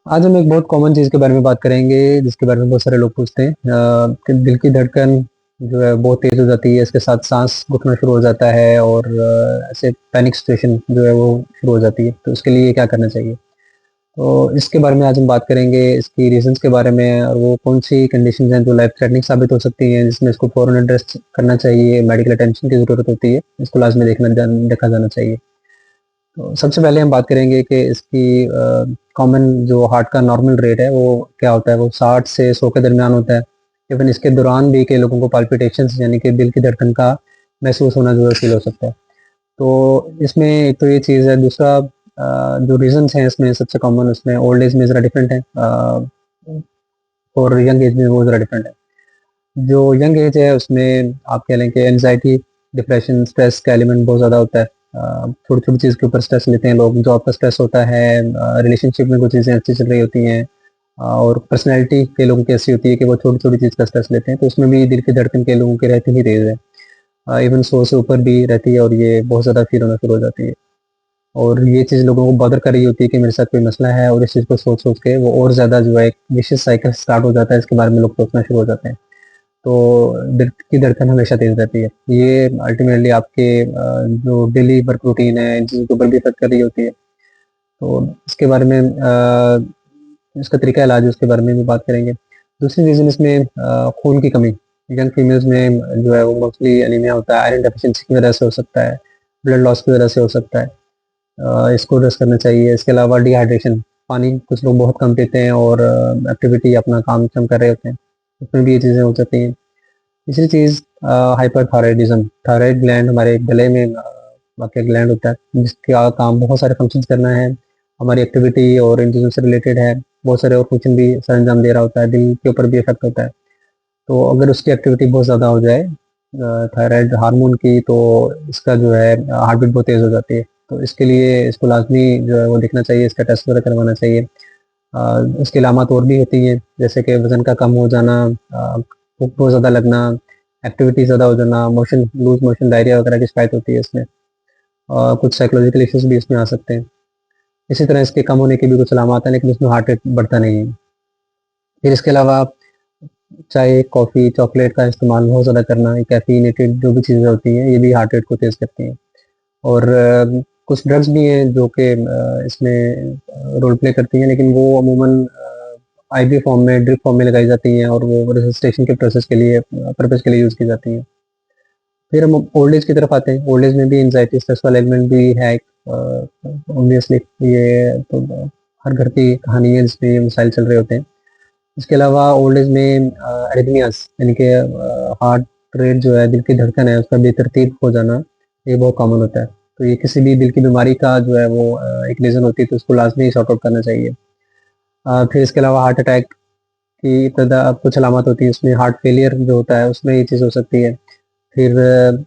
आज हम एक बहुत कॉमन चीज़ के बारे में बात करेंगे, जिसके बारे में बहुत सारे लोग पूछते हैं कि दिल की धड़कन जो है बहुत तेज़ हो जाती है, इसके साथ साँस घुटना शुरू हो जाता है और ऐसे पैनिक सिचुएशन जो है वो शुरू हो जाती है, तो उसके लिए क्या करना चाहिए? तो इसके बारे में आज हम बात करेंगे, इसकी रीज़न्स के बारे में और वो कौन-सी कंडीशंस हैं जो लाइफ़ थ्रेटनिंग साबित हो सकती हैं, जिसमें इसको फ़ौरन एड्रेस करना चाहिए, मेडिकल अटेंशन की ज़रूरत होती है, इसको लाज़मी देखा जाना चाहिए। तो सबसे पहले हम बात करेंगे कि इसकी कॉमन जो हार्ट का नॉर्मल रेट है वो क्या होता है, वो 60 से 100 के दरमियान होता है। इवन इसके दौरान भी कई लोगों को पाल्पिटेशंस यानी कि दिल की धड़कन का महसूस होना जो है फ़ील हो सकता है। तो इसमें एक तो ये चीज़ है, दूसरा जो रीज़न्स हैं इसमें सबसे कॉमन उसमें ओल्ड एज में ज़रा डिफरेंट है और यंग एज में वो ज़रा डिफरेंट है। जो यंग एज है उसमें आप कह लें कि एंग्ज़ायटी, डिप्रेशन, स्ट्रेस का एलिमेंट बहुत ज़्यादा होता है। छोटी-छोटी चीज़ के ऊपर स्ट्रेस लेते हैं लोग, जॉब का स्ट्रेस होता है, रिलेशनशिप में कुछ चीज़ें अच्छी चल रही होती हैं और पर्सनैलिटी कई लोगों की ऐसी होती है कि वो छोटी-छोटी चीज़ का स्ट्रेस लेते हैं, तो उसमें भी दिल की धड़कन कई लोगों की रहती ही तेज़ है। इवन 100 से ऊपर भी रहती है और ये बहुत ज़्यादा फ़ील होना शुरू हो जाती है। और ये चीज़ लोगों को बॉदर कर रही होती है कि मेरे साथ कोई मसला है और इस चीज़ को सोच-सोच के वो और ज़्यादा जो है एक विशियस साइकिल स्टार्ट हो जाता है, इसके बारे में लोग सोचना शुरू हो जाते हैं। तो दिल की धड़कन हमेशा तेज़ रहती है। ये अल्टीमेटली आपके जो डेली वर्क रूटीन है, इन चीज़ों के ऊपर भी इफ़ेक्ट कर रही होती है। तो इसके बारे में इसका तरीका इलाज है, उसके बारे में भी बात करेंगे। दूसरी रीज़न इसमें खून की कमी, यंग फीमेल्स में जो है वो मोस्टली एनीमिया होता है, आयरन डेफिशिएंसी की वजह से हो सकता है, ब्लड लॉस की वजह से हो सकता है। इसको एड्रेस करना चाहिए। इसके अलावा डिहाइड्रेशन, पानी कुछ लोग बहुत कम पीते हैं और एक्टिविटी अपना काम कम कर रहे होते हैं, उसमें भी ये चीज़ें हो जाती हैं। तीसरी चीज़ हाइपरथायराइडिज़्म, थायराइड ग्लैंड हमारे गले में वाक़ई ग्लैंड होता है, जिसका काम बहुत सारे फंक्शंस करना है, हमारी एक्टिविटी और इन चीज़ों से रिलेटेड है, बहुत सारे और फंक्शन भी सरअंजाम दे रहा होता है, दिल के ऊपर भी इफ़ेक्ट होता है। तो अगर उसकी एक्टिविटी बहुत ज़्यादा हो जाए थायराइड हार्मोन की, तो इसका जो है हार्ट बीट बहुत तेज़ हो जाती है। तो इसके लिए इसको लाज़मी जो है वो देखना चाहिए, इसका टेस्ट वगैरह करवाना चाहिए। इसकी अलामत और भी होती हैं, जैसे कि वज़न का कम हो जाना, भूख बहुत ज़्यादा लगना, एक्टिविटी ज़्यादा हो जाना, मोशन लूज़ मोशन, डायरिया वगैरह की शिकायत होती है इसमें। कुछ साइकोलॉजिकल इश्यूज़ भी इसमें आ सकते हैं। इसी तरह इसके कम होने की भी कुछ अलामत हैं, लेकिन इसमें हार्ट रेट बढ़ता नहीं है। फिर इसके अलावा चाय, कॉफ़ी, चॉकलेट का इस्तेमाल बहुत ज़्यादा करना, ये कैफ़ीनेटेड जो भी चीज़ें होती हैं, ये भी हार्ट रेट को तेज़ करती हैं। और कुछ ड्रग्स भी हैं जो कि इसमें रोल प्ले करती हैं, लेकिन वो अमूमन आईवी फॉर्म में, ड्रिप फॉर्म में लगाई जाती हैं और वो रेसिस्टेशन के प्रोसेस के लिए पर्पज़ के लिए यूज़ की जाती हैं। फिर हम ओल्ड एज की तरफ आते हैं। ओल्ड एज में भी एंग्ज़ायटी, स्ट्रेस वाला एलिमेंट भी है एक ऑब्वियसली ये तो हर घर की कहानी है जिसमें ये मसाइल चल रहे होते हैं। इसके अलावा ओल्ड एज में एरिथमियाज़ यानी कि हार्ट रेट जो है, दिल की धड़कन है, उसका बेतरतीब हो जाना, ये बहुत कॉमन होता है। तो ये किसी भी दिल की बीमारी का जो है वो एक रीज़न होती है, तो उसको लाज़मी सॉर्ट आउट करना चाहिए। फिर इसके अलावा हार्ट अटैक की इब्तदा कुछ अलामत होती है, उसमें हार्ट फेलियर जो होता है, उसमें ये चीज़ हो सकती है। फिर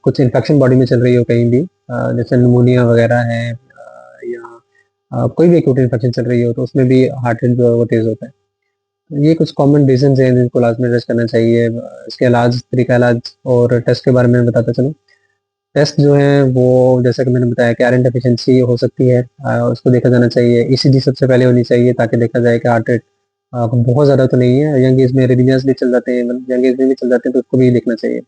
कुछ इन्फेक्शन बॉडी में चल रही हो कहीं भी, जैसे निमोनिया वगैरह है या कोई भी एक्यूट इन्फेक्शन चल रही हो, तो उसमें भी हार्ट रेट जो है वो तेज़ होता है। ये कुछ कॉमन रीज़न्स हैं जिनको लाज़मी एड्रेस करना चाहिए। इसके इलाज, तरीका इलाज और टेस्ट के बारे में बताता चलूँ। टेस्ट जो हैं वो जैसा कि मैंने बताया कि आयरन डेफिशिएंसी हो सकती है, उसको देखा जाना चाहिए। ईसीजी सबसे पहले होनी चाहिए ताकि देखा जाए कि हार्ट रेट बहुत ज़्यादा तो नहीं है। यंग एज में एरिथमियाज़ भी चल जाते हैं, मतलब यंग एज में भी चल जाते हैं, तो उसको भी देखना चाहिए।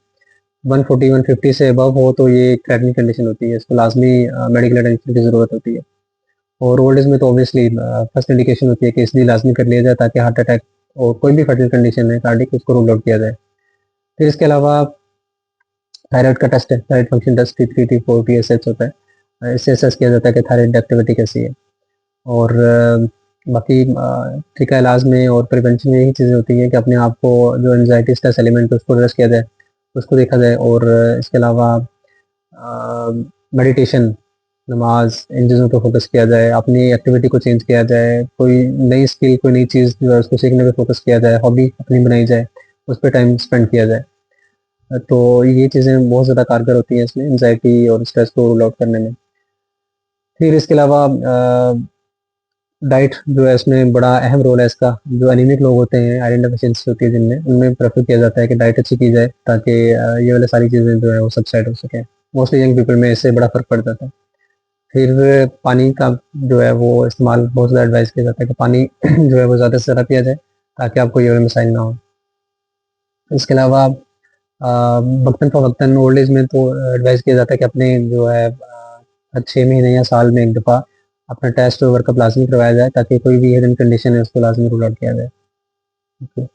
140-150 से अबव हो तो ये एक थ्रेटनिंग कंडीशन होती है, इसको लाज़मी मेडिकल अटेंशन की ज़रूरत होती है। और ओल्ड एज में तो ऑब्वियसली फर्स्ट इंडिकेशन होती है कि इसलिए लाज़मी कर लिया जाए ताकि हार्ट अटैक और कोई भी फर्टिल कंडीशन है कार्डिक, उसको रूल आउट किया जाए। फिर इसके अलावा थायराइड का टेस्ट है, thyroid function test T3, T4, TSH होता है। इससे असेस किया जाता है कि थायराइड एक्टिविटी कैसी है। और बाकी टीका इलाज में और प्रिवेंशन में यही चीज़ें होती हैं कि अपने आप को जो एंग्जायटी स्ट्रेस एलिमेंट है उसको एड्रेस किया जाए, उसको देखा जाए। और इसके अलावा मेडिटेशन, नमाज़, इन चीज़ों पे फ़ोकस किया जाए, अपनी एक्टिविटी को चेंज किया जाए, कोई नई स्किल, कोई नई चीज़ जो है उसको सीखने पे फ़ोकस किया जाए, हॉबी अपनी बनाई जाए, उस पे टाइम स्पेंड किया जाए। तो ये चीज़ें बहुत ज़्यादा कारगर होती हैं इसमें एंग्जायटी और स्ट्रेस को रूल आउट करने में। फिर इसके अलावा डाइट जो है इसमें बड़ा अहम रोल है इसका। जो एनीमिक लोग होते हैं, आयरन डेफिशिएंसी होती है जिनमें, उनमें प्रेफ़र किया जाता है कि डाइट अच्छी की जाए ताकि ये वाली सारी चीज़ें जो है वो सबसाइड हो सकें। मोस्टली यंग पीपल में इससे बड़ा फ़र्क पड़ जाता है। फिर पानी का जो है वो इस्तेमाल बहुत ज़्यादा एडवाइस किया जाता है कि पानी जो है वो ज़्यादा से ज़्यादा पिया जाए ताकि आपको यूरिन मसाइल ना हो। इसके अलावा वक़्तन फ़वक़्तन ओल्ड एज में तो एडवाइस किया जाता है कि अपने जो है हर 6 महीने या साल में 1 दफ़ा अपना टेस्ट और वर्कअप लाज़मी करवाया जाए ताकि कोई भी हिडन कंडीशन है उसको लाज़मी रूल आउट किया जाए। ओके।